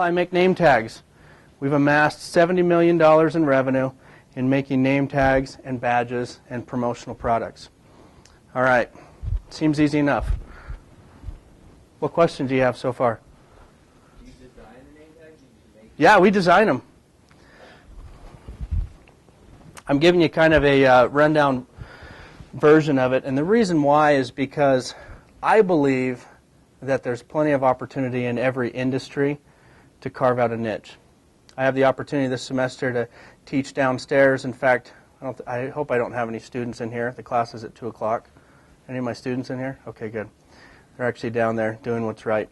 I make name tags. We've amassed $70 million in revenue in making name tags and badges and promotional products. All right, seems easy enough. What questions do you have so far? Do you design the name tags? Yeah, we design them. I'm giving you kind of a rundown version of it, and the reason why is because I believe that there's plenty of opportunity in every industry to carve out a niche. I have the opportunity this semester to teach downstairs. In fact, I hope I don't have any students in here. The class is at 2 o'clock. Any of my students in here? Okay, good. They're actually down there doing what's right.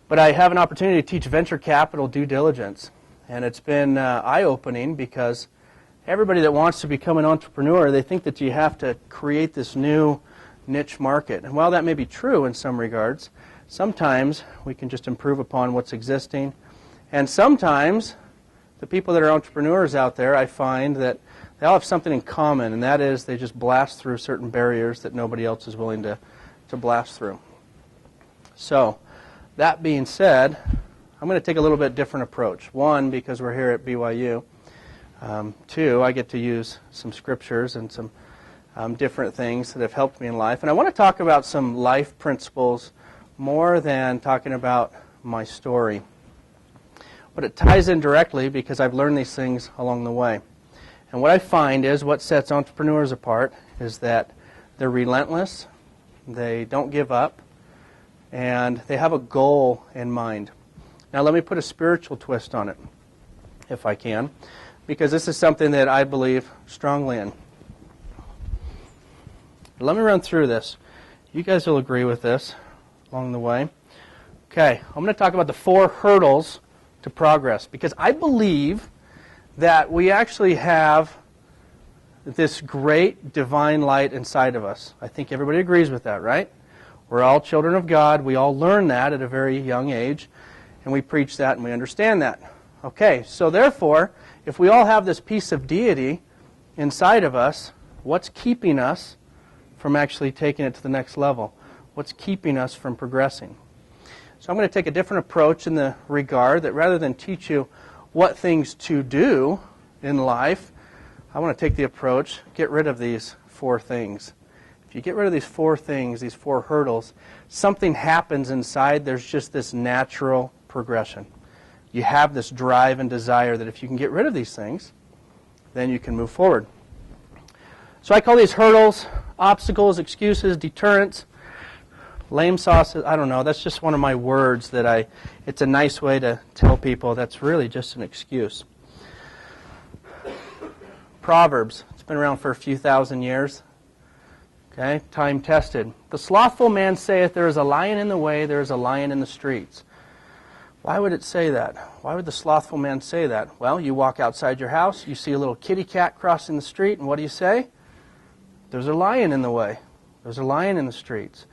But I have an opportunity to teach venture capital due diligence, and it's been eye-opening because everybody that wants to become an entrepreneur, they think that you have to create this new niche market. And while that may be true in some regards, sometimes we can just improve upon what's existing. And sometimes the people that are entrepreneurs out there, I find that they all have something in common, and that is they just blast through certain barriers that nobody else is willing to blast through. So, that being said, I'm going to take a little bit different approach. One, because we're here at BYU. Two, I get to use some scriptures and some different things that have helped me in life. And I want to talk about some life principles more than talking about my story. But it ties in directly because I've learned these things along the way. And what I find is what sets entrepreneurs apart is that they're relentless, they don't give up, and they have a goal in mind. Now let me put a spiritual twist on it, if I can, because this is something that I believe strongly in. Let me run through this. You guys will agree with this along the way. Okay, I'm going to talk about the 4 hurdles to progress, because I believe that we actually have this great divine light inside of us. I think everybody agrees with that, right? We're all children of God. We all learn that at a very young age, and we preach that and we understand that. Okay, so therefore, if we all have this piece of deity inside of us, what's keeping us from actually taking it to the next level? What's keeping us from progressing? So I'm going to take a different approach in the regard that rather than teach you what things to do in life, I want to take the approach, get rid of these 4 things. If you get rid of these 4 things, these 4 hurdles, something happens inside. There's just this natural progression. You have this drive and desire that if you can get rid of these things, then you can move forward. So I call these hurdles, obstacles, excuses, deterrents, lame sauces. I don't know. That's just one of my words that it's a nice way to tell people that's really just an excuse. Proverbs. It's been around for a few thousand years. Okay, time tested. The slothful man saith, there is a lion in the way, there is a lion in the streets. Why would it say that? Why would the slothful man say that? Well, you walk outside your house, you see a little kitty cat crossing the street, and what do you say? There's a lion in the way. There's a lion in the streets.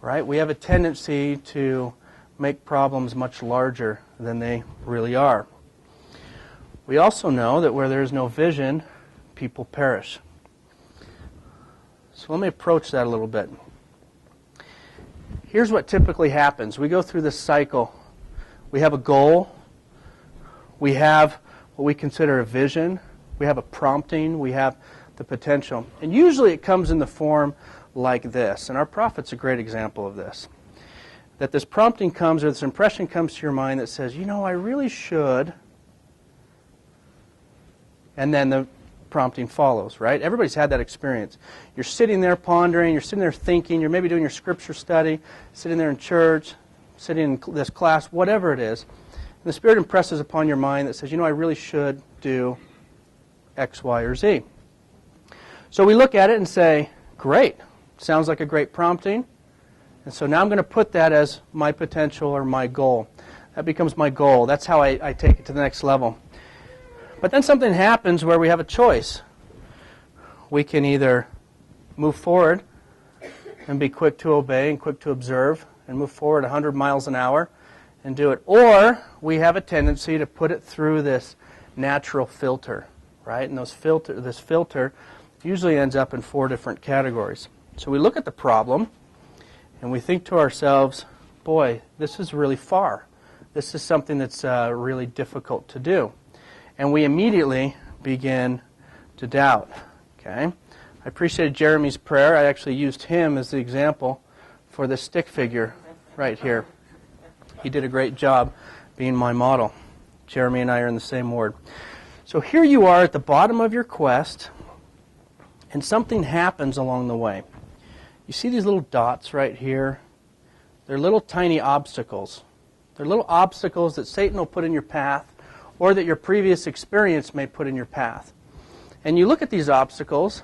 Right? We have a tendency to make problems much larger than they really are. We also know that where there is no vision, people perish. So let me approach that a little bit. Here's what typically happens. We go through this cycle. We have a goal. We have what we consider a vision. We have a prompting. We have the potential. And usually it comes in the form like this. And our prophet's a great example of this. That this prompting comes, or this impression comes to your mind that says, you know, I really should. And then the prompting follows, right? Everybody's had that experience. You're sitting there pondering, you're sitting there thinking, you're maybe doing your scripture study, sitting there in church, sitting in this class, whatever it is. And the Spirit impresses upon your mind that says, you know, I really should do X, Y, or Z. So we look at it and say, great. Sounds like a great prompting. And so now I'm going to put that as my potential or my goal. That becomes my goal. That's how I take it to the next level. But then something happens where we have a choice. We can either move forward and be quick to obey and quick to observe and move forward 100 miles an hour and do it. Or we have a tendency to put it through this natural filter, right? And this filter usually ends up in 4 different categories. So we look at the problem and we think to ourselves, boy, this is really far. This is something that's really difficult to do. And we immediately begin to doubt. Okay? I appreciated Jeremy's prayer. I actually used him as the example for the stick figure right here. He did a great job being my model. Jeremy and I are in the same ward. So here you are at the bottom of your quest, and something happens along the way. You see these little dots right here? They're little tiny obstacles. They're little obstacles that Satan will put in your path, or that your previous experience may put in your path. And you look at these obstacles,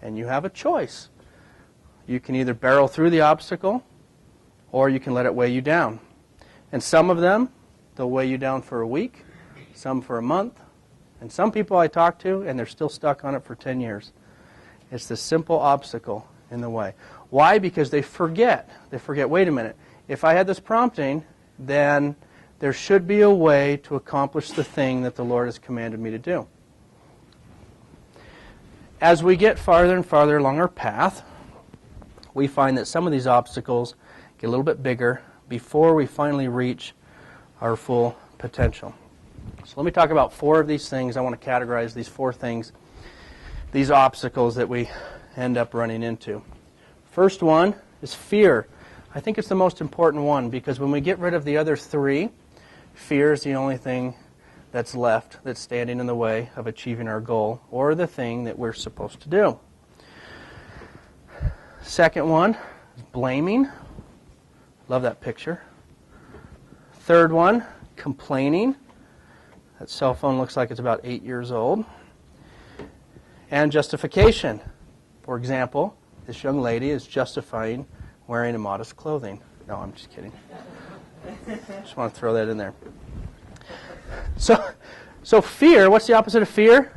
and you have a choice. You can either barrel through the obstacle, or you can let it weigh you down. And some of them, they'll weigh you down for a week, some for a month, and some people I talk to, and they're still stuck on it for 10 years. It's the simple obstacle in the way. Why? Because they forget. They forget, wait a minute, if I had this prompting, then there should be a way to accomplish the thing that the Lord has commanded me to do. As we get farther and farther along our path, we find that some of these obstacles get a little bit bigger before we finally reach our full potential. So let me talk about 4 of these things. I want to categorize these 4 things, these obstacles that we end up running into. First one is fear. I think it's the most important one because when we get rid of the other 3, fear is the only thing that's left that's standing in the way of achieving our goal or the thing that we're supposed to do. Second one is blaming. Love that picture. Third one, complaining. That cell phone looks like it's about 8 years old. And justification. For example, this young lady is justifying wearing immodest clothing. No, I'm just kidding. Just want to throw that in there. So fear, what's the opposite of fear?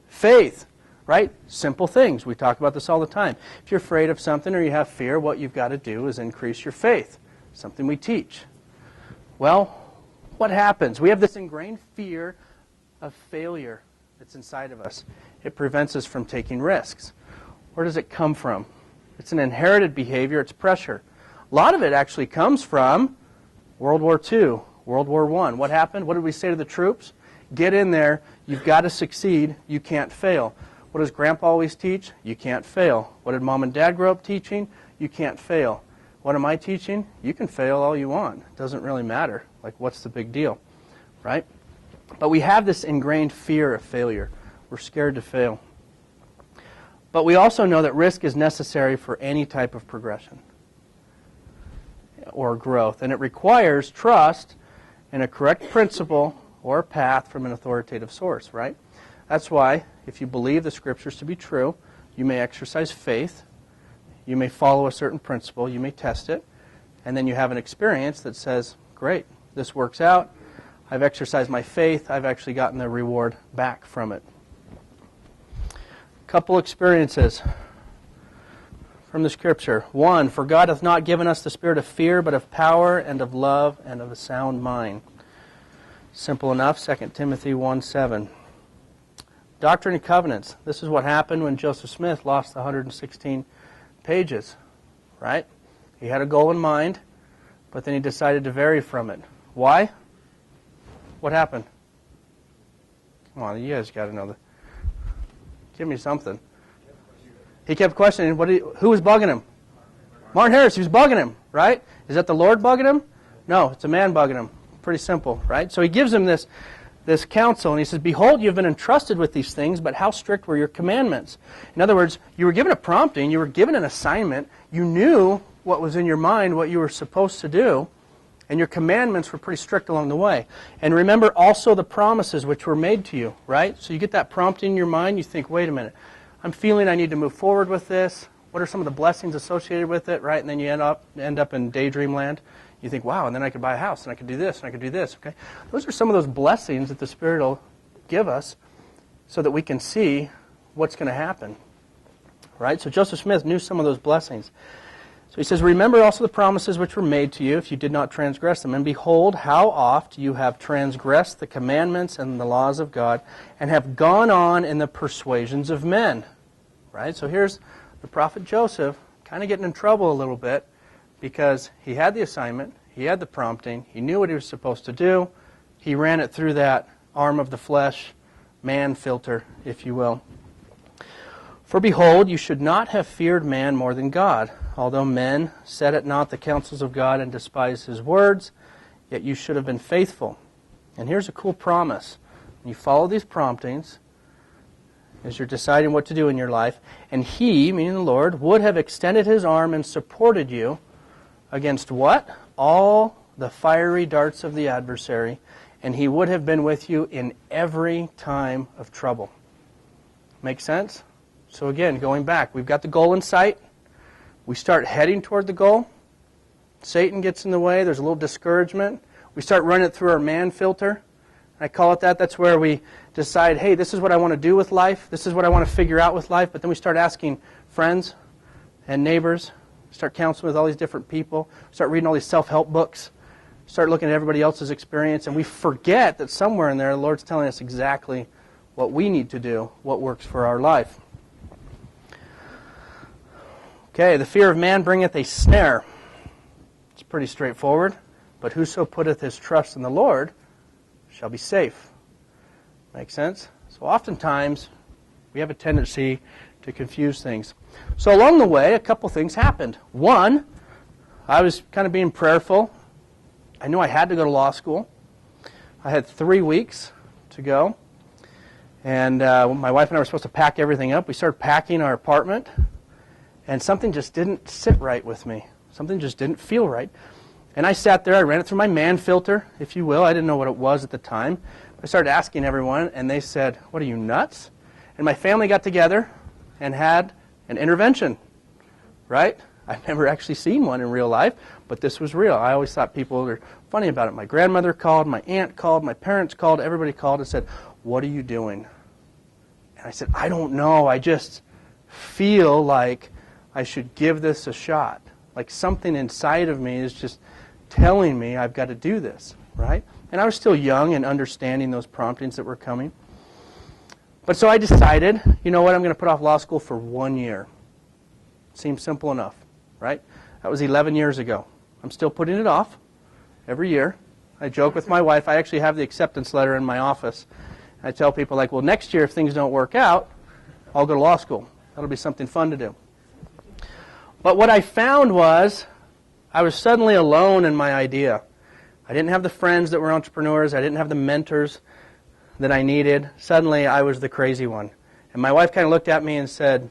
Faith, right? Simple things. We talk about this all the time. If you're afraid of something or you have fear, what you've got to do is increase your faith. Something we teach. Well, what happens? We have this ingrained fear of failure that's inside of us. It prevents us from taking risks. Where does it come from? It's an inherited behavior. It's pressure. A lot of it actually comes from World War II, World War I. What happened? What did we say to the troops? Get in there. You've got to succeed. You can't fail. What does Grandpa always teach? You can't fail. What did Mom and Dad grow up teaching? You can't fail. What am I teaching? You can fail all you want. It doesn't really matter. Like, what's the big deal, right? But we have this ingrained fear of failure. We're scared to fail. But we also know that risk is necessary for any type of progression or growth. And it requires trust in a correct principle or path from an authoritative source, right? That's why, if you believe the Scriptures to be true, you may exercise faith, you may follow a certain principle, you may test it, and then you have an experience that says, great, this works out, I've exercised my faith, I've actually gotten the reward back from it. Couple experiences from the Scripture. 1, for God hath not given us the spirit of fear, but of power and of love and of a sound mind. Simple enough, 2 Timothy 1:7. Doctrine and Covenants. This is what happened when Joseph Smith lost the 116 pages, right? He had a goal in mind, but then he decided to vary from it. Why? What happened? Come on, you guys got to know that. Give me something. He kept questioning, who was bugging him? Martin Harris, he was bugging him, right? Is that the Lord bugging him? No, it's a man bugging him. Pretty simple, right? So he gives him this counsel, and he says, behold, you have been entrusted with these things, but how strict were your commandments? In other words, you were given a prompting, you were given an assignment, you knew what was in your mind, what you were supposed to do, and your commandments were pretty strict along the way. And remember also the promises which were made to you, right? So you get that prompting in your mind, you think, wait a minute, I'm feeling I need to move forward with this. What are some of the blessings associated with it, right? And then you end up in daydream land. You think, wow, and then I could buy a house, and I could do this, and I could do this, okay? Those are some of those blessings that the Spirit will give us so that we can see what's going to happen, right? So Joseph Smith knew some of those blessings. So he says, remember also the promises which were made to you if you did not transgress them. And behold, how oft you have transgressed the commandments and the laws of God and have gone on in the persuasions of men. Right? So here's the prophet Joseph kind of getting in trouble a little bit because he had the assignment, He had the prompting. He knew what he was supposed to do. He ran it through that arm of the flesh, man filter, if you will. For behold, you should not have feared man more than God. Although men set at naught the counsels of God and despise his words, yet you should have been faithful. And here's a cool promise. When you follow these promptings, as you're deciding what to do in your life, and he, meaning the Lord, would have extended his arm and supported you against what? All the fiery darts of the adversary, and he would have been with you in every time of trouble. Make sense? So again, going back, we've got the goal in sight. We start heading toward the goal. Satan gets in the way. There's a little discouragement. We start running it through our man filter. I call it that. That's where we decide, hey, this is what I want to do with life. This is what I want to figure out with life. But then we start asking friends and neighbors. Start counseling with all these different people. Start reading all these self-help books. Start looking at everybody else's experience. And we forget that somewhere in there, the Lord's telling us exactly what we need to do, what works for our life. Okay, the fear of man bringeth a snare. It's pretty straightforward. But whoso putteth his trust in the Lord shall be safe. Make sense? So oftentimes, we have a tendency to confuse things. So along the way, a couple things happened. One, I was kind of being prayerful. I knew I had to go to law school. I had 3 weeks to go. And my wife and I were supposed to pack everything up. We started packing our apartment. And something just didn't sit right with me. Something just didn't feel right. And I sat there, I ran it through my man filter, if you will. I didn't know what it was at the time. I started asking everyone, and they said, what are you, nuts? And my family got together and had an intervention, right? I've never actually seen one in real life, but this was real. I always thought people were funny about it. My grandmother called, my aunt called, my parents called, everybody called and said, what are you doing? And I said, I don't know. I just feel like I should give this a shot. Like something inside of me is just telling me I've got to do this, right? And I was still young and understanding those promptings that were coming. But so I decided, you know what, I'm going to put off law school for 1 year. Seems simple enough, right? That was 11 years ago. I'm still putting it off every year. I joke with my wife. I actually have the acceptance letter in my office. I tell people, like, well, next year if things don't work out, I'll go to law school. That'll be something fun to do. But what I found was I was suddenly alone in my idea. I didn't have the friends that were entrepreneurs. I didn't have the mentors that I needed. Suddenly, I was the crazy one. And my wife kind of looked at me and said,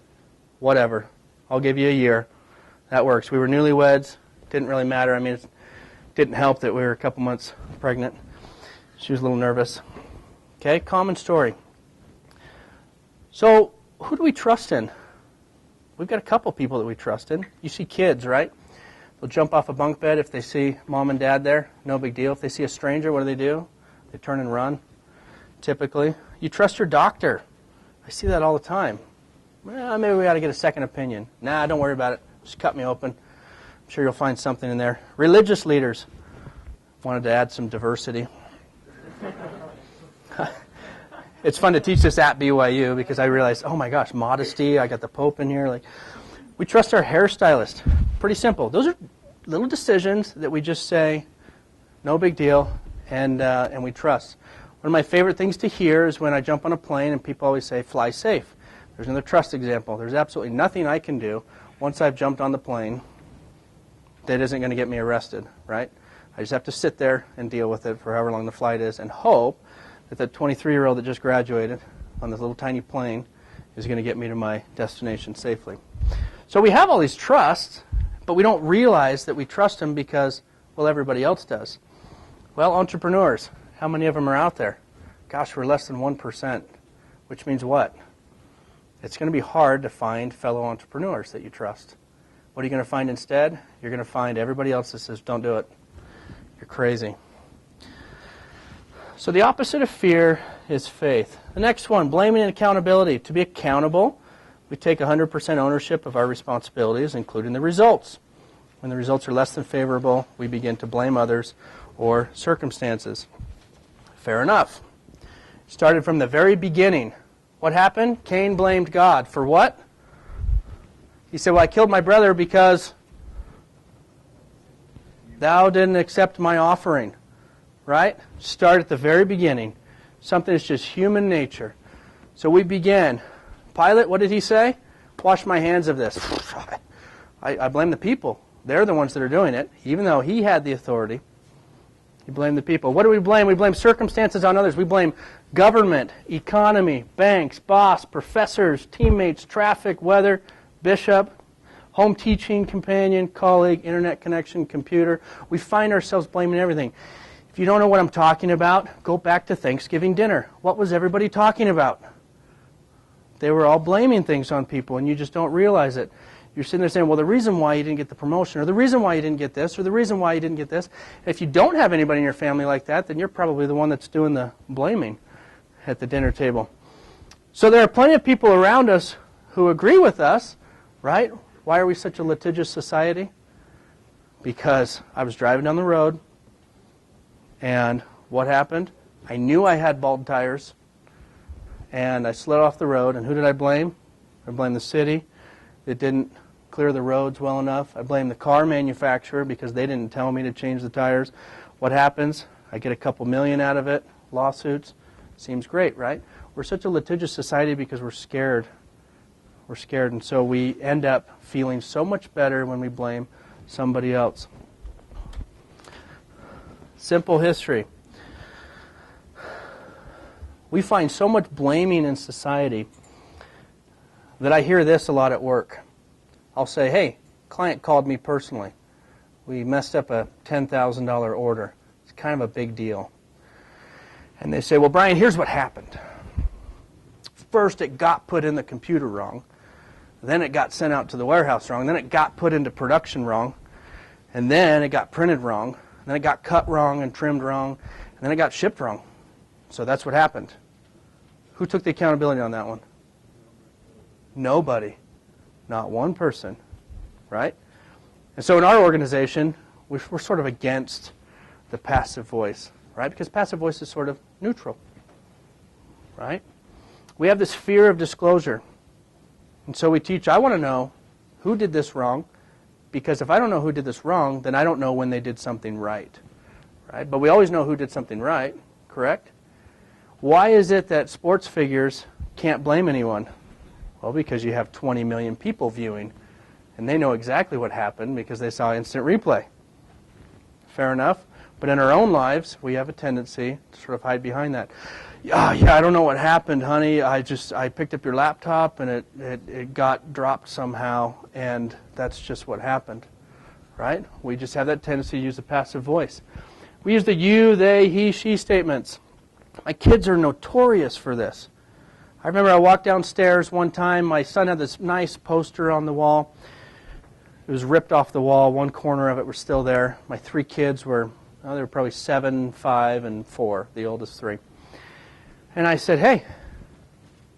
whatever, I'll give you a year. That works. We were newlyweds. Didn't really matter. I mean, it didn't help that we were a couple months pregnant. She was a little nervous. Okay, common story. So, who do we trust in? We've got a couple people that we trust in. You see kids, right? They'll jump off a bunk bed if they see mom and dad there. No big deal. If they see a stranger, what do? They turn and run, typically. You trust your doctor. I see that all the time. Well, maybe we ought to get a second opinion. Nah, don't worry about it. Just cut me open. I'm sure you'll find something in there. Religious leaders. Wanted to add some diversity. It's fun to teach this at BYU because I realized, oh my gosh, modesty. I got the Pope in here. Like, we trust our hairstylist. Pretty simple. Those are little decisions that we just say, no big deal, and we trust. One of my favorite things to hear is when I jump on a plane and people always say, fly safe. There's another trust example. There's absolutely nothing I can do once I've jumped on the plane that isn't going to get me arrested, right? I just have to sit there and deal with it for however long the flight is and hope that the 23-year-old that just graduated on this little tiny plane is going to get me to my destination safely. So we have all these trusts, but we don't realize that we trust them because, well, everybody else does. Well, entrepreneurs, how many of them are out there? Gosh, we're less than 1%, which means what? It's going to be hard to find fellow entrepreneurs that you trust. What are you going to find instead? You're going to find everybody else that says, don't do it. You're crazy. So the opposite of fear is faith. The next one, blaming and accountability. To be accountable, we take 100% ownership of our responsibilities, including the results. When the results are less than favorable, we begin to blame others or circumstances. Fair enough. Started from the very beginning. What happened? Cain blamed God. For what? He said, well, I killed my brother because Thou didn't accept my offering. Right? Start at the very beginning. Something that's just human nature. So we begin. Pilate, what did he say? Wash my hands of this. I blame the people. They're the ones that are doing it. Even though he had the authority, he blamed the people. What do we blame? We blame circumstances on others. We blame government, economy, banks, boss, professors, teammates, traffic, weather, bishop, home teaching companion, colleague, internet connection, computer. We find ourselves blaming everything. If you don't know what I'm talking about, go back to Thanksgiving dinner. What was everybody talking about? They were all blaming things on people, and you just don't realize it. You're sitting there saying, well, the reason why you didn't get the promotion, or the reason why you didn't get this, or the reason why you didn't get this. If you don't have anybody in your family like that, then you're probably the one that's doing the blaming at the dinner table. So there are plenty of people around us who agree with us, right? Why are we such a litigious society? Because I was driving down the road, and what happened? I knew I had bald tires, and I slid off the road, and who did I blame? I blamed the city that didn't clear the roads well enough. I blame the car manufacturer because they didn't tell me to change the tires. What happens? I get a couple million out of it, lawsuits. Seems great, right? We're such a litigious society because we're scared. We're scared, and so we end up feeling so much better when we blame somebody else. Simple history. We find so much blaming in society that I hear this a lot at work. I'll say, hey, client called me personally. We messed up a $10,000 order. It's kind of a big deal. And they say, well, Bryan, here's what happened. First, it got put in the computer wrong. Then it got sent out to the warehouse wrong. Then it got put into production wrong. And then it got printed wrong. And then it got cut wrong and trimmed wrong. And then it got shipped wrong. So that's what happened. Who took the accountability on that one? Nobody. Not one person. Right? And so in our organization, we're sort of against the passive voice. Right? Because passive voice is sort of neutral. Right? We have this fear of disclosure. And so we teach, I want to know who did this wrong, because if I don't know who did this wrong, then I don't know when they did something right. Right? But we always know who did something right, correct? Why is it that sports figures can't blame anyone? Well, because you have 20 million people viewing, and they know exactly what happened because they saw instant replay. Fair enough? But in our own lives, we have a tendency to sort of hide behind that. Yeah, I don't know what happened, honey. I picked up your laptop and it got dropped somehow, and that's just what happened. Right? We just have that tendency to use the passive voice. We use the you, they, he, she statements. My kids are notorious for this. I remember I walked downstairs one time. My son had this nice poster on the wall. It was ripped off the wall. One corner of it was still there. My three kids were, they were probably 7, 5, and 4, the oldest 3. And I said, hey,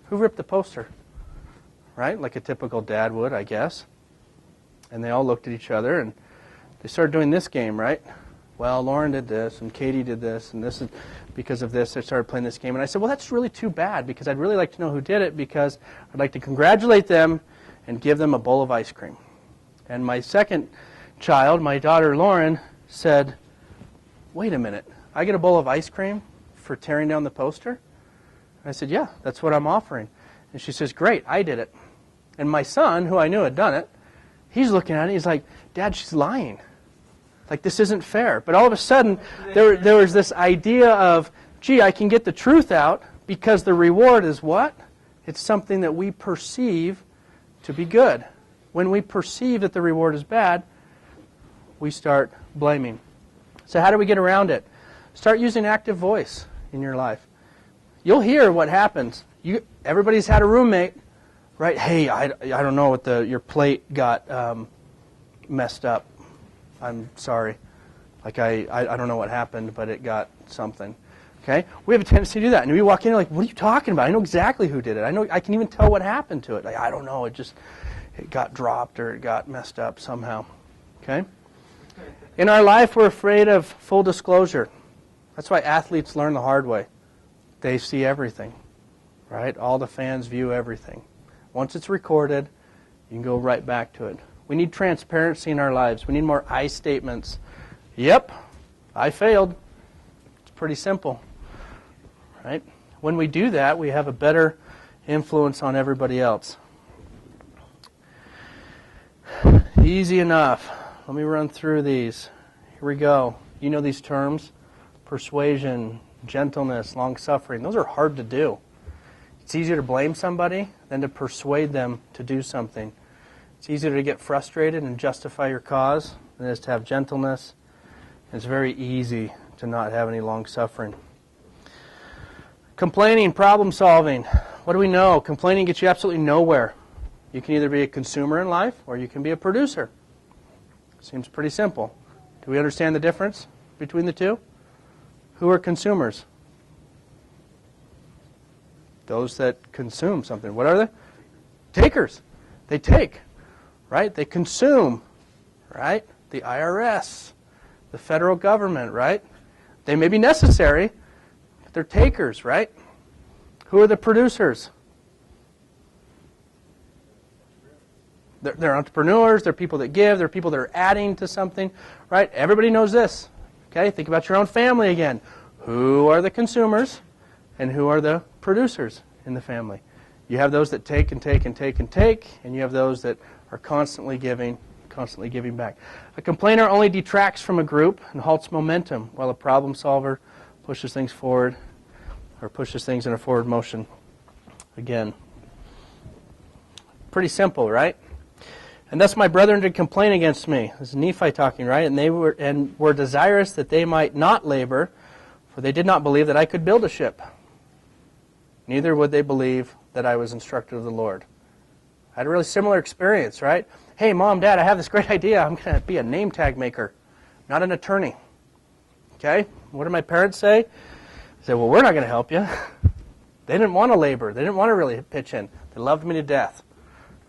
who ripped the poster? Right? Like a typical dad would, I guess. And they all looked at each other, and they started doing this game, right? Well, Lauren did this, and Katie did this, and this is because of this. They started playing this game. And I said, well, that's really too bad, because I'd really like to know who did it, because I'd like to congratulate them and give them a bowl of ice cream. And my second child, my daughter Lauren, said, wait a minute, I get a bowl of ice cream for tearing down the poster? I said, yeah, that's what I'm offering. And she says, great, I did it. And my son, who I knew had done it, he's looking at it, he's like, Dad, she's lying. Like, this isn't fair. But all of a sudden, there was this idea of, gee, I can get the truth out because the reward is what? It's something that we perceive to be good. When we perceive that the reward is bad, we start blaming. So how do we get around it? Start using active voice in your life. You'll hear what happens. Everybody's had a roommate, right? Hey, I don't know what your plate got messed up. I'm sorry. Like I don't know what happened, but it got something. Okay? We have a tendency to do that. And we walk in and like, what are you talking about? I know exactly who did it. I can even tell what happened to it. Like, I don't know. It got dropped or it got messed up somehow. Okay? In our life, we're afraid of full disclosure. That's why athletes learn the hard way. They see everything, right? All the fans view everything. Once it's recorded, you can go right back to it. We need transparency in our lives. We need more I statements Yep, I failed. It's pretty simple, right? When we do that, we have a better influence on everybody else. Easy enough. Let me run through these. Here we go. You know these terms: persuasion, gentleness, long-suffering. Those are hard to do. It's easier to blame somebody than to persuade them to do something. It's easier to get frustrated and justify your cause than it is to have gentleness. It's very easy to not have any long-suffering. Complaining, problem solving. What do we know? Complaining gets you absolutely nowhere. You can either be a consumer in life or you can be a producer. Seems pretty simple. Do we understand the difference between the two? Who are consumers? Those that consume something. What are they? Takers. They take, right? They consume, right? The IRS, the federal government, right? They may be necessary, but they're takers, right? Who are the producers? They're entrepreneurs, they're people that give, they're people that are adding to something, right? Everybody knows this, okay? Think about your own family again. Who are the consumers and who are the producers in the family? You have those that take and take and take and take, and you have those that are constantly giving back. A complainer only detracts from a group and halts momentum, while a problem solver pushes things forward or pushes things in a forward motion. Again, pretty simple, right? And thus my brethren did complain against me. This is Nephi talking, right? And they were desirous that they might not labor, for they did not believe that I could build a ship. Neither would they believe that I was instructed of the Lord. I had a really similar experience, right? Hey, Mom, Dad, I have this great idea. I'm going to be a name tag maker, not an attorney. Okay? What did my parents say? They said, well, we're not going to help you. They didn't want to labor. They didn't want to really pitch in. They loved me to death.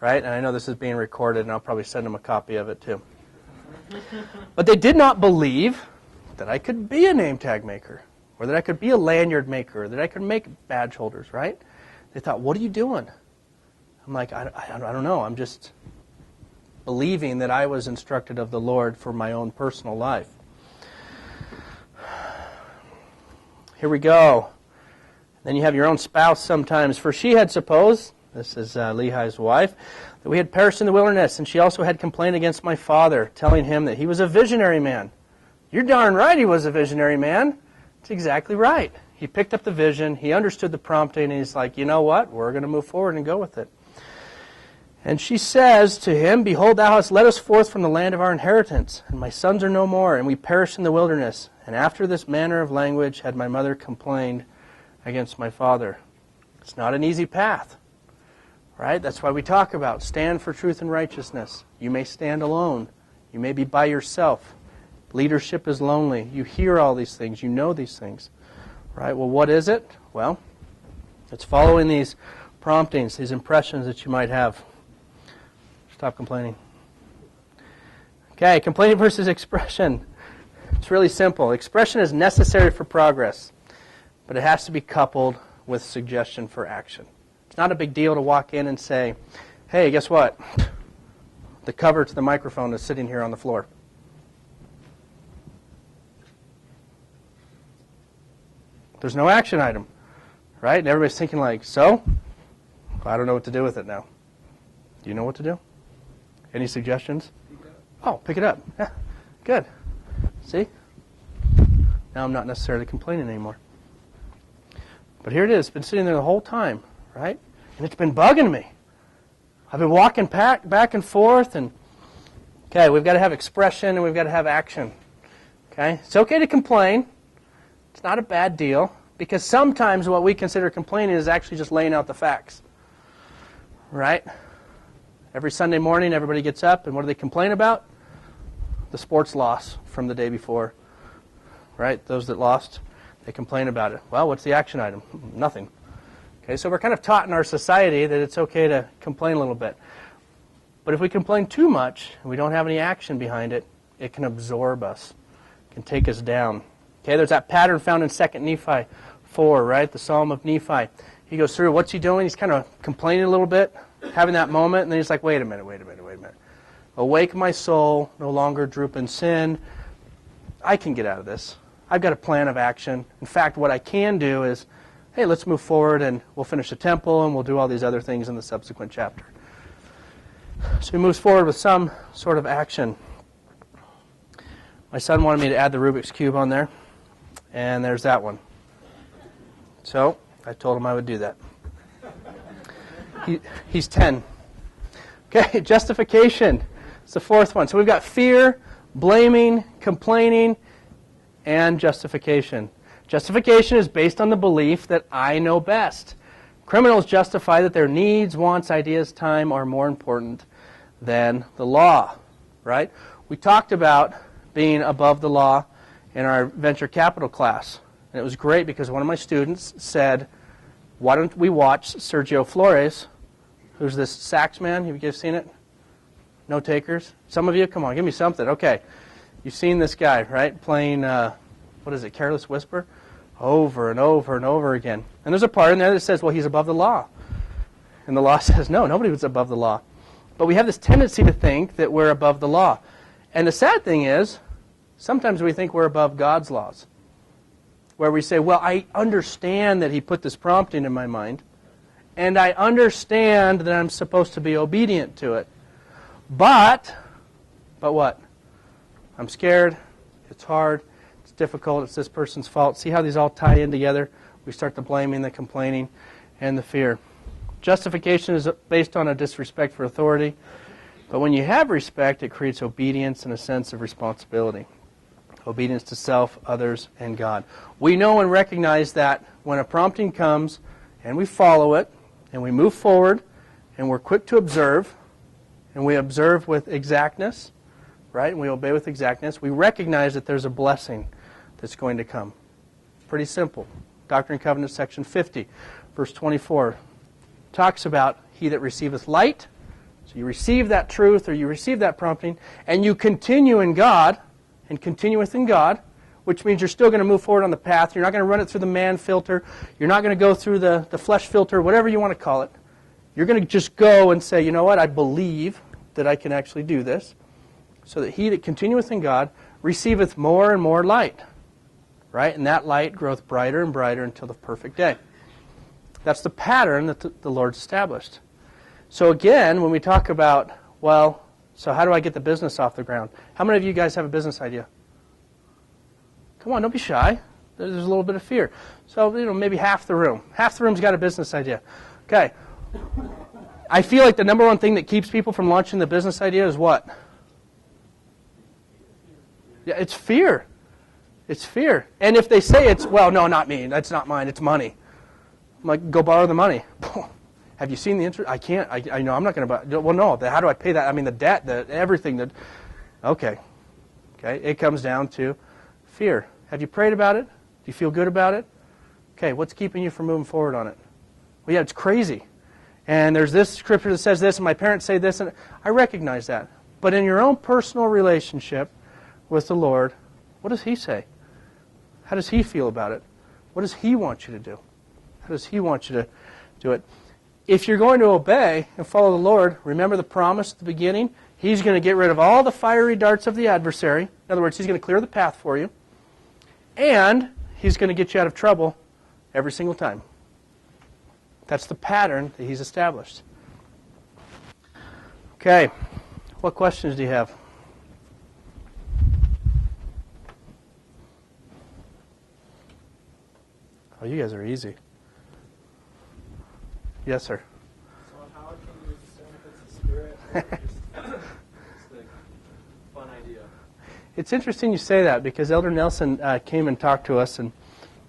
Right? And I know this is being recorded, and I'll probably send them a copy of it too. But they did not believe that I could be a name tag maker, or that I could be a lanyard maker, or that I could make badge holders, right? They thought, what are you doing? I'm like, I don't know. I'm just believing that I was instructed of the Lord for my own personal life. Here we go. Then you have your own spouse sometimes. For she had supposed, this is Lehi's wife, that we had perished in the wilderness, and she also had complained against my father, telling him that he was a visionary man. You're darn right he was a visionary man. It's exactly right. He picked up the vision, he understood the prompting, and he's like, you know what? We're going to move forward and go with it. And she says to him, behold, thou hast led us forth from the land of our inheritance, and my sons are no more, and we perish in the wilderness. And after this manner of language had my mother complained against my father. It's not an easy path. Right? That's why we talk about stand for truth and righteousness. You may stand alone. You may be by yourself. Leadership is lonely. You hear all these things. You know these things. Right? Well, what is it? Well, it's following these promptings, these impressions that you might have. Stop complaining. Okay, complaining versus expression. It's really simple. Expression is necessary for progress, but it has to be coupled with suggestion for action. Not a big deal to walk in and say, hey, guess what? The cover to the microphone is sitting here on the floor. There's no action item, right? And everybody's thinking like, so? I don't know what to do with it now. Do you know what to do? Any suggestions? Oh, pick it up. Yeah, good. See? Now I'm not necessarily complaining anymore. But here it is. It's been sitting there the whole time, right? And it's been bugging me. I've been walking back and forth, and okay, we've got to have expression and we've got to have action. Okay? It's okay to complain. It's not a bad deal, because sometimes what we consider complaining is actually just laying out the facts. Right? Every Sunday morning, everybody gets up, and what do they complain about? The sports loss from the day before. Right? Those that lost, they complain about it. Well, what's the action item? Nothing. Okay, so we're kind of taught in our society that it's okay to complain a little bit. But if we complain too much and we don't have any action behind it, it can absorb us. It can take us down. Okay, there's that pattern found in 2 Nephi 4, right? The Psalm of Nephi. He goes through, what's he doing? He's kind of complaining a little bit, having that moment, and then he's like, wait a minute. Awake my soul, no longer droop in sin. I can get out of this. I've got a plan of action. In fact, what I can do is, hey, let's move forward and we'll finish the temple and we'll do all these other things in the subsequent chapter. So he moves forward with some sort of action. My son wanted me to add the Rubik's Cube on there, and there's that one. So I told him I would do that. He's 10. Okay, justification. It's the fourth one. So we've got fear, blaming, complaining, and justification. Justification is based on the belief that I know best. Criminals justify that their needs, wants, ideas, time are more important than the law, right? We talked about being above the law in our venture capital class. And it was great because one of my students said, why don't we watch Sergio Flores, who's this sax man? Have you guys seen it? No takers? Some of you? Come on, give me something. Okay. You've seen this guy, right? Playing, what is it, Careless Whisper? Over and over and over again. And there's a part in there that says, well, he's above the law. And the law says, no, nobody was above the law. But we have this tendency to think that we're above the law. And the sad thing is, sometimes we think we're above God's laws. Where we say, well, I understand that he put this prompting in my mind, and I understand that I'm supposed to be obedient to it. But what? I'm scared, it's hard, it's difficult, it's this person's fault. See how these all tie in together? We start the blaming, the complaining, and the fear. Justification is based on a disrespect for authority. But when you have respect, it creates obedience and a sense of responsibility. Obedience to self, others, and God. We know and recognize that when a prompting comes and we follow it and we move forward and we're quick to observe and we observe with exactness, right? And we obey with exactness, we recognize that there's a blessing that's going to come. Pretty simple. Doctrine and Covenants, section 50, verse 24, talks about he that receiveth light. So you receive that truth or you receive that prompting and you continue in God and continue within God, which means you're still going to move forward on the path. You're not going to run it through the man filter. You're not going to go through the flesh filter, whatever you want to call it. You're going to just go and say, you know what, I believe that I can actually do this, so that he that continueth in God receiveth more and more light, right? And that light groweth brighter and brighter until the perfect day. That's the pattern that the Lord's established. So again, when we talk about, well, so how do I get the business off the ground? How many of you guys have a business idea? Come on, don't be shy. There's a little bit of fear. So, maybe half the room. Half the room's got a business idea. Okay. I feel like the number one thing that keeps people from launching the business idea is what? Yeah, it's fear. It's fear. And if they say it's, well, no, not me. That's not mine. It's money. I'm like, go borrow the money. Have you seen the interest? I can't. I know I'm not going to buy. Well, no. How do I pay that? I mean, the debt, everything. Okay. It comes down to fear. Have you prayed about it? Do you feel good about it? Okay. What's keeping you from moving forward on it? Well, yeah, it's crazy. And there's this scripture that says this, and my parents say this, and I recognize that. But in your own personal relationship with the Lord, what does He say? How does He feel about it? What does He want you to do? How does He want you to do it? If you're going to obey and follow the Lord, remember the promise at the beginning. He's going to get rid of all the fiery darts of the adversary. In other words, He's going to clear the path for you. And He's going to get you out of trouble every single time. That's the pattern that He's established. Okay. What questions do you have? Oh, you guys are easy. Yes, sir. So how can you discern if it's a spirit or just a fun idea? It's interesting you say that because Elder Nelson came and talked to us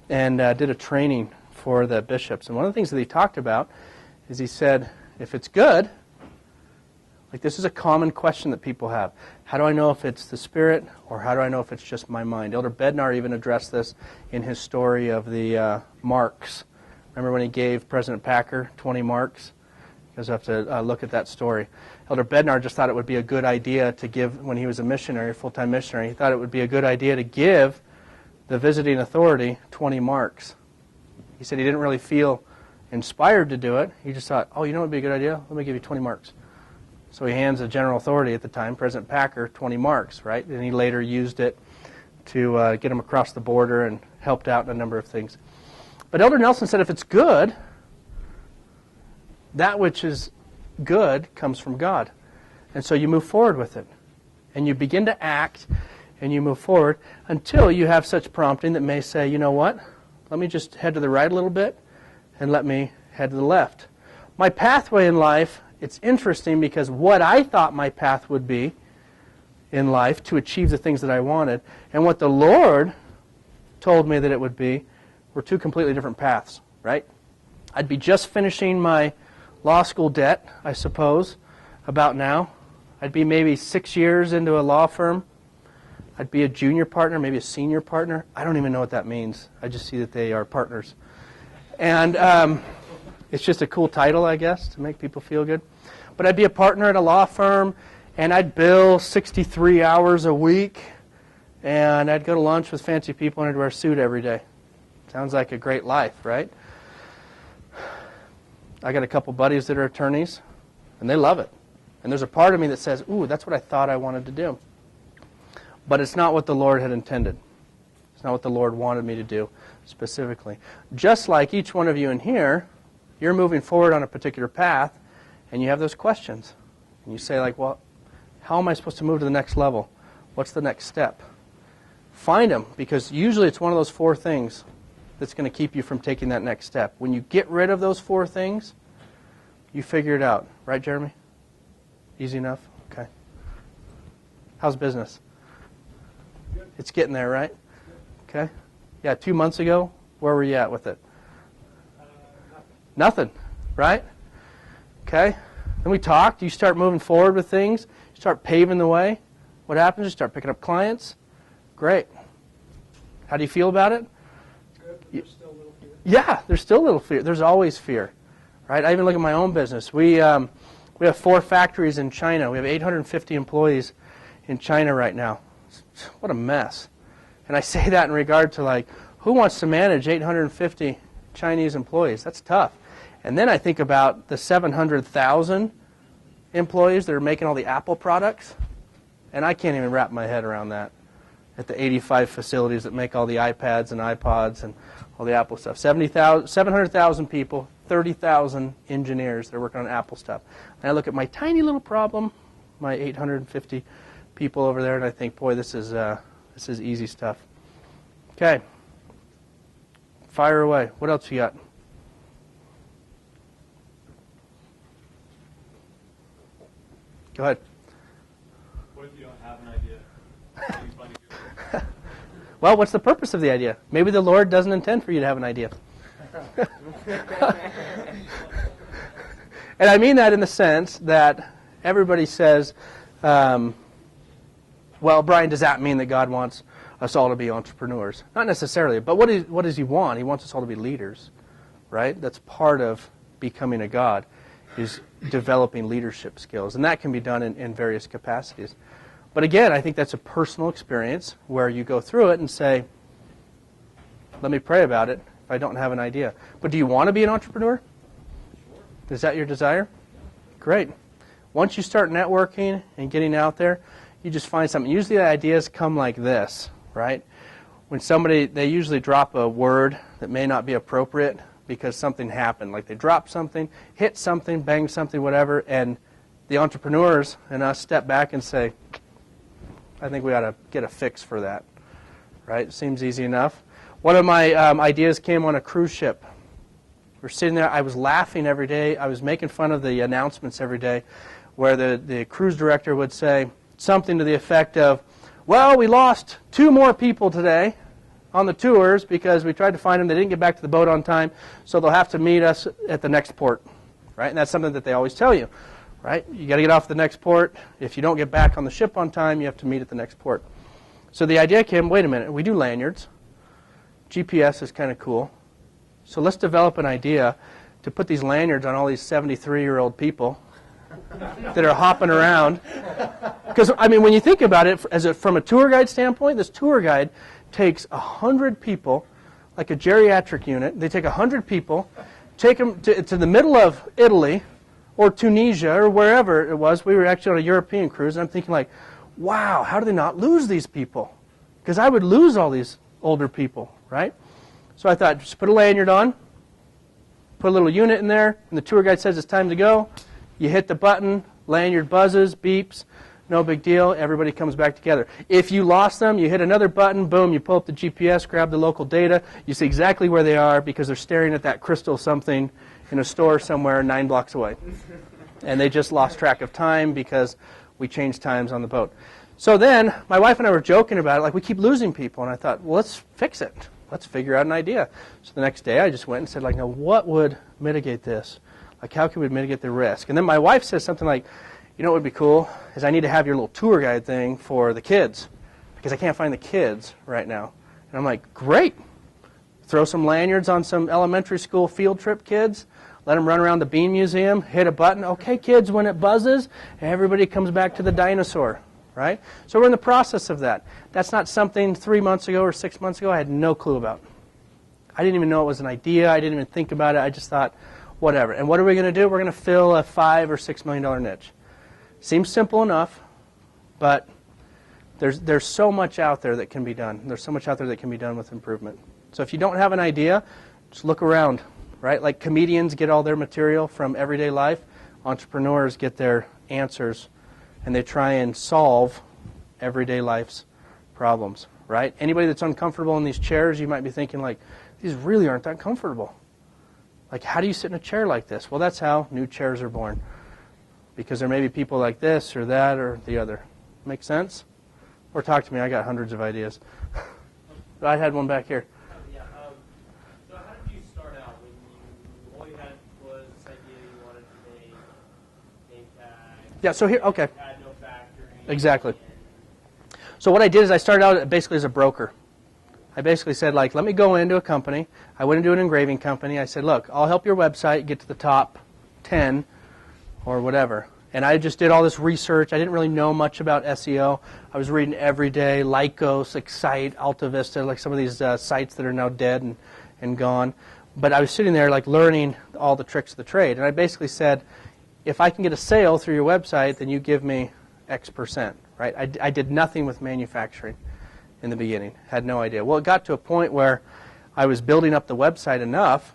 and did a training for the bishops. And one of the things that he talked about is he said, if it's good, like this is a common question that people have. How do I know if it's the Spirit or how do I know if it's just my mind? Elder Bednar even addressed this in his story of the marks. Remember when he gave President Packer 20 marks? You guys have to look at that story. Elder Bednar just thought it would be a good idea to give, when he was a missionary, full-time missionary, he thought it would be a good idea to give the visiting authority 20 marks. He said he didn't really feel inspired to do it. He just thought, oh, you know what would be a good idea? Let me give you 20 marks. So he hands the general authority at the time, President Packer, 20 marks, right? And he later used it to get them across the border and helped out in a number of things. But Elder Nelson said if it's good, that which is good comes from God. And so you move forward with it. And you begin to act and you move forward until you have such prompting that may say, you know what, let me just head to the right a little bit and let me head to the left. My pathway in life, it's interesting because what I thought my path would be in life to achieve the things that I wanted and what the Lord told me that it would be were two completely different paths, right? I'd be just finishing my law school debt, I suppose, about now. I'd be maybe 6 years into a law firm. I'd be a junior partner, maybe a senior partner. I don't even know what that means. I just see that they are partners. And it's just a cool title, I guess, to make people feel good. But I'd be a partner at a law firm, and I'd bill 63 hours a week, and I'd go to lunch with fancy people, and I'd wear a suit every day. Sounds like a great life, right? I got a couple buddies that are attorneys, and they love it. And there's a part of me that says, ooh, that's what I thought I wanted to do. But it's not what the Lord had intended. It's not what the Lord wanted me to do specifically. Just like each one of you in here, you're moving forward on a particular path, and you have those questions. And you say, like, well, how am I supposed to move to the next level? What's the next step? Find them, because usually it's one of those four things that's going to keep you from taking that next step. When you get rid of those four things, you figure it out. Right, Jeremy? Easy enough? Okay. How's business? Good. It's getting there, right? Okay. Yeah, 2 months ago, where were you at with it? Nothing, right? Okay. Then we talked. You start moving forward with things. You start paving the way. What happens? You start picking up clients. Great. How do you feel about it? Good. There's still a little fear. Yeah, there's still a little fear. There's always fear, right? I even look at my own business. We have 4 factories in China. We have 850 employees in China right now. What a mess. And I say that in regard to, like, who wants to manage 850 Chinese employees? That's tough. And then I think about the 700,000 employees that are making all the Apple products, and I can't even wrap my head around that at the 85 facilities that make all the iPads and iPods and all the Apple stuff. 700,000 people, 30,000 engineers that are working on Apple stuff. And I look at my tiny little problem, my 850 people over there, and I think, boy, this is easy stuff. Okay. Fire away. What else you got? Go ahead. What if you don't have an idea? How do you find a good one? Well, what's the purpose of the idea? Maybe the Lord doesn't intend for you to have an idea. And I mean that in the sense that everybody says, well, Bryan, does that mean that God wants us all to be entrepreneurs? Not necessarily, but what does He want? He wants us all to be leaders, right? That's part of becoming a God, is developing leadership skills. And that can be done in various capacities. But again, I think that's a personal experience where you go through it and say, let me pray about it if I don't have an idea. But do you want to be an entrepreneur? Sure. Is that your desire? Great. Once you start networking and getting out there, you just find something. Usually the ideas come like this, right? When they usually drop a word that may not be appropriate because something happened. Like they drop something, hit something, bang something, whatever, and the entrepreneurs and us step back and say, I think we ought to get a fix for that, right? Seems easy enough. One of my ideas came on a cruise ship. We're sitting there. I was laughing every day. I was making fun of the announcements every day where the cruise director would say something to the effect of, well, we lost 2 more people today on the tours because we tried to find them. They didn't get back to the boat on time, so they'll have to meet us at the next port, right? And that's something that they always tell you, right? You got to get off the next port. If you don't get back on the ship on time, you have to meet at the next port. So the idea came, wait a minute, we do lanyards. GPS is kind of cool. So let's develop an idea to put these lanyards on all these 73-year-old people that are hopping around. Because, I mean, when you think about it, from a tour guide standpoint, this tour guide takes 100 people, like a geriatric unit. They take 100 people, take them to the middle of Italy or Tunisia or wherever it was. We were actually on a European cruise, and I'm thinking like, wow, how do they not lose these people? because I would lose all these older people, right? So I thought, just put a lanyard on, put a little unit in there, and the tour guide says it's time to go. You hit the button, lanyard buzzes, beeps, no big deal, everybody comes back together. If you lost them, you hit another button, boom, you pull up the GPS, grab the local data, you see exactly where they are because they're staring at that crystal something in a store somewhere 9 blocks away. And they just lost track of time because we changed times on the boat. So then, my wife and I were joking about it, like we keep losing people, and I thought, well, let's fix it. Let's figure out an idea. So the next day I just went and said, like, now what would mitigate this? Like, how can we mitigate the risk? And then my wife says something like, you know what would be cool is I need to have your little tour guide thing for the kids because I can't find the kids right now. And I'm like, great. Throw some lanyards on some elementary school field trip kids. Let them run around the Bean Museum, hit a button. Okay, kids, when it buzzes, everybody comes back to the dinosaur, right? So we're in the process of that. That's not something 3 months ago or 6 months ago I had no clue about. I didn't even know it was an idea. I didn't even think about it. I just thought, whatever. And what are we going to do? We're going to fill a $5 or $6 million niche. Seems simple enough, but there's so much out there that can be done. There's so much out there that can be done with improvement. So if you don't have an idea, just look around, right? Like comedians get all their material from everyday life. Entrepreneurs get their answers, and they try and solve everyday life's problems, right? Anybody that's uncomfortable in these chairs, you might be thinking, like, these really aren't that comfortable. Like, how do you sit in a chair like this? Well, that's how new chairs are born. Because there may be people like this or that or the other. Make sense? Or talk to me. I got hundreds of ideas. I had one back here. Yeah. So how did you start out when all you had was this idea you wanted to make name tags? Yeah, so here, okay. You had no factory. Exactly. So what I did is I started out basically as a broker. I basically said, like, let me go into a company. I went into an engraving company. I said, look, I'll help your website get to the top 10 or whatever. And I just did all this research. I didn't really know much about SEO. I was reading every day, Lycos, Excite, Alta Vista, like some of these sites that are now dead and gone. But I was sitting there like learning all the tricks of the trade. And I basically said, if I can get a sale through your website, then you give me X percent, right? I did nothing with manufacturing in the beginning. Had no idea. Well, it got to a point where I was building up the website enough.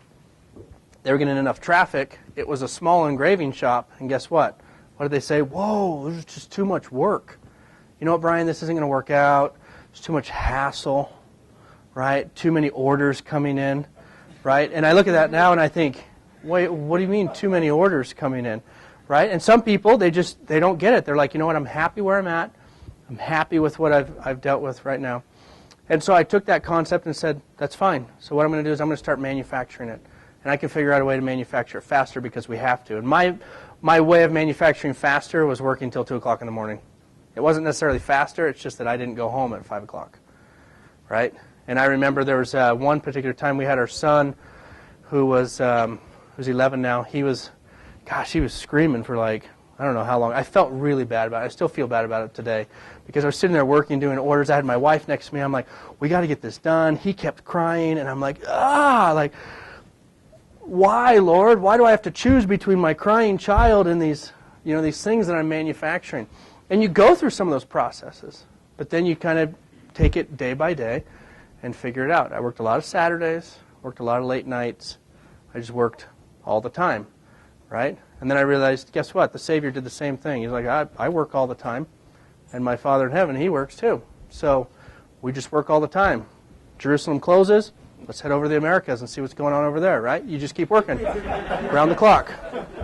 They were getting enough traffic. It was a small engraving shop, and guess what? What did they say? Whoa, there's just too much work. You know what, Brian? This isn't going to work out. There's too much hassle, right? Too many orders coming in, right? And I look at that now and I think, wait, what do you mean too many orders coming in, right? And some people, they don't get it. They're like, you know what? I'm happy where I'm at. I'm happy with what I've dealt with right now. And so I took that concept and said, that's fine. So what I'm going to do is I'm going to start manufacturing it. And I can figure out a way to manufacture it faster because we have to. And my way of manufacturing faster was working till 2 o'clock in the morning. It wasn't necessarily faster, it's just that I didn't go home at 5 o'clock, right? And I remember there was one particular time we had our son who was 11 now. He was screaming for like, I don't know how long. I felt really bad about it. I still feel bad about it today because I was sitting there working, doing orders. I had my wife next to me. I'm like, we got to get this done. He kept crying, and I'm like, why, Lord? Why do I have to choose between my crying child and these things that I'm manufacturing? And you go through some of those processes, but then you kind of take it day by day and figure it out. I worked a lot of Saturdays, worked a lot of late nights. I just worked all the time, right? And then I realized, guess what? The Savior did the same thing. He's like, I work all the time, and my Father in heaven, He works too. So we just work all the time. Jerusalem closes. Let's head over to the Americas and see what's going on over there, right? You just keep working around the clock.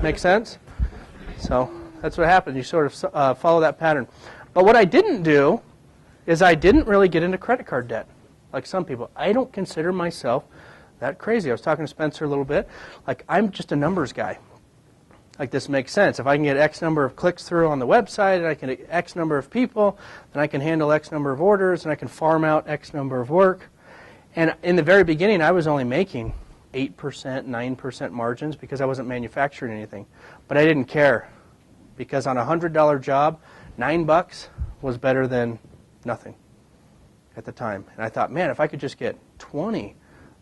Make sense? So that's what happened. You sort of follow that pattern. But what I didn't do is I didn't really get into credit card debt like some people. I don't consider myself that crazy. I was talking to Spencer a little bit. Like, I'm just a numbers guy. Like, this makes sense. If I can get X number of clicks through on the website and I can get X number of people, then I can handle X number of orders and I can farm out X number of work. And in the very beginning, I was only making 8%, 9% margins because I wasn't manufacturing anything. But I didn't care because on a $100 job, $9 was better than nothing at the time. And I thought, man, if I could just get 20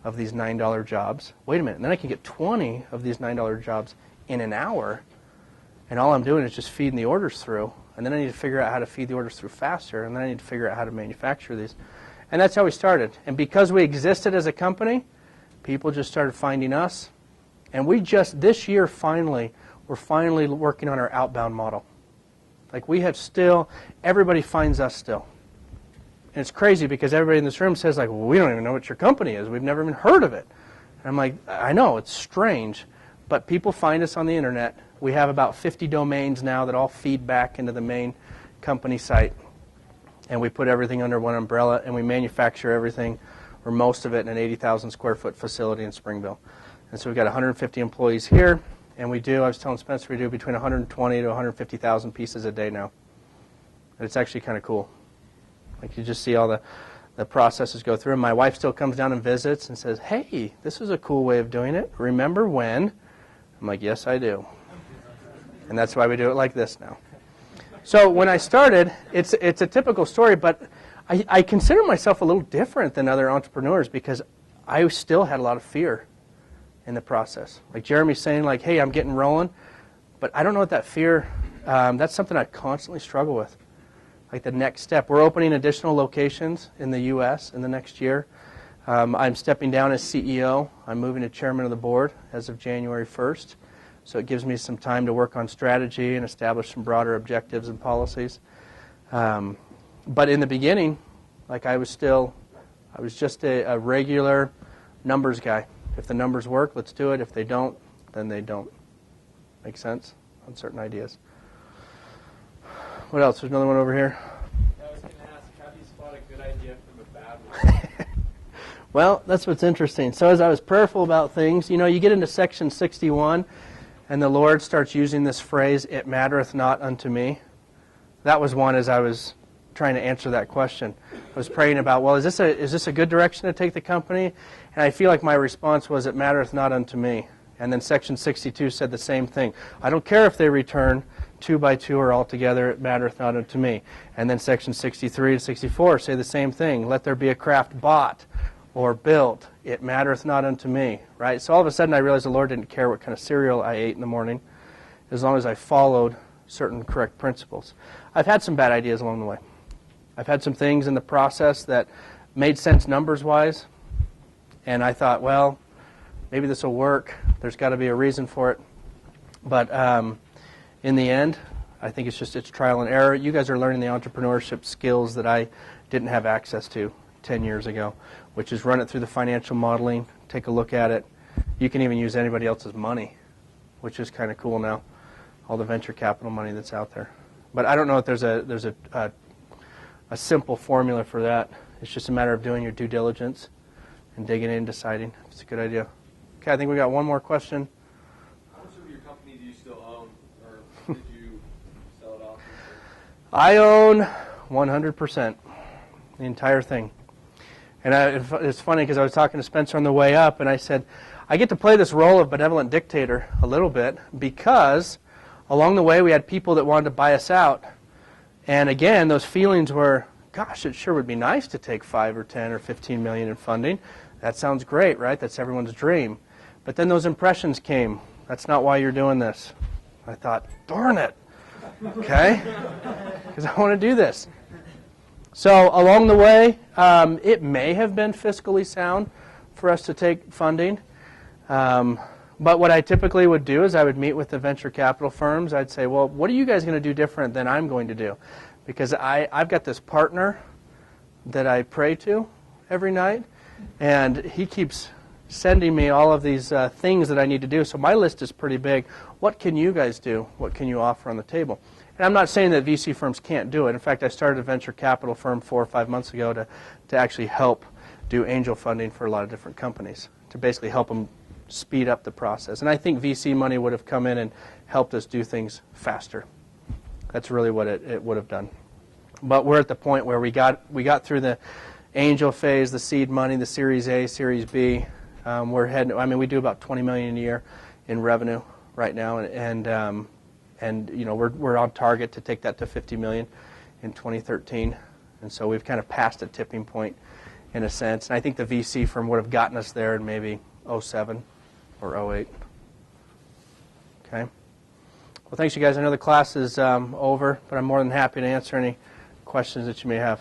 of these $9 jobs, wait a minute, and then I can get 20 of these $9 jobs in an hour, and all I'm doing is just feeding the orders through. And then I need to figure out how to feed the orders through faster, and then I need to figure out how to manufacture these. And that's how we started. And because we existed as a company, people just started finding us. And this year we're finally working on our outbound model. Like everybody finds us still. And it's crazy because everybody in this room says like, well, we don't even know what your company is. We've never even heard of it. And I'm like, I know, it's strange. But people find us on the internet. We have about 50 domains now that all feed back into the main company site. And we put everything under one umbrella, and we manufacture everything, or most of it, in an 80,000 square foot facility in Springville. And so we've got 150 employees here, and I was telling Spencer, we do between 120 to 150,000 pieces a day now. And it's actually kind of cool. Like you just see all the processes go through. And my wife still comes down and visits and says, hey, this is a cool way of doing it. Remember when? I'm like, yes, I do. And that's why we do it like this now. So when I started, it's a typical story, but I consider myself a little different than other entrepreneurs because I still had a lot of fear in the process. Like Jeremy's saying, like, hey, I'm getting rolling, but I don't know what that fear, that's something I constantly struggle with. Like the next step. We're opening additional locations in the U.S. in the next year. I'm stepping down as CEO. I'm moving to chairman of the board as of January 1st. So it gives me some time to work on strategy and establish some broader objectives and policies. But in the beginning, like I was just a regular numbers guy. If the numbers work, let's do it. If they don't, then they don't. Make sense on certain ideas. What else? There's another one over here. I was going to ask, how do you spot a good idea from a bad one? Well, that's what's interesting. So as I was prayerful about things, you get into section 61, and the Lord starts using this phrase, it mattereth not unto me. That was one as I was trying to answer that question. I was praying about, well, is this a good direction to take the company? And I feel like my response was, it mattereth not unto me. And then section 62 said the same thing. I don't care if they return 2 by 2 or all together, it mattereth not unto me. And then section 63 and 64 say the same thing. Let there be a craft bought or built, it mattereth not unto me, right? So all of a sudden I realized the Lord didn't care what kind of cereal I ate in the morning, as long as I followed certain correct principles. I've had some bad ideas along the way. I've had some things in the process that made sense numbers-wise, and I thought, well, maybe this will work. There's got to be a reason for it. But in the end, I think it's trial and error. You guys are learning the entrepreneurship skills that I didn't have access to 10 years ago, which is run it through the financial modeling, take a look at it. You can even use anybody else's money, which is kind of cool now, all the venture capital money that's out there. But I don't know if there's a simple formula for that. It's just a matter of doing your due diligence and digging in and deciding if it's a good idea. Okay, I think we got one more question. How much of your company do you still own, or did you sell it off? I own 100%, the entire thing. And it's funny because I was talking to Spencer on the way up, and I said, I get to play this role of benevolent dictator a little bit because along the way we had people that wanted to buy us out. And again, those feelings were, gosh, it sure would be nice to take 5 or 10 or 15 million in funding. That sounds great, right? That's everyone's dream. But then those impressions came. That's not why you're doing this. I thought, darn it. Okay? Because I want to do this. So along the way, it may have been fiscally sound for us to take funding. But what I typically would do is I would meet with the venture capital firms. I'd say, well, what are you guys going to do different than I'm going to do? Because I've got this partner that I pray to every night, and he keeps sending me all of these things that I need to do. So my list is pretty big. What can you guys do? What can you offer on the table? And I'm not saying that VC firms can't do it. In fact, I started a venture capital firm 4 or 5 months ago to actually help do angel funding for a lot of different companies, to basically help them speed up the process. And I think VC money would have come in and helped us do things faster. That's really what it would have done. But we're at the point where we got through the angel phase, the seed money, the Series A, Series B. We're heading. I mean, we do about $20 million a year in revenue right now, and you know we're on target to take that to $50 million in 2013. And so we've kind of passed a tipping point in a sense. And I think the VC firm would have gotten us there in maybe 07 or 08. Okay. Well, thanks, you guys. I know the class is over, but I'm more than happy to answer any questions that you may have.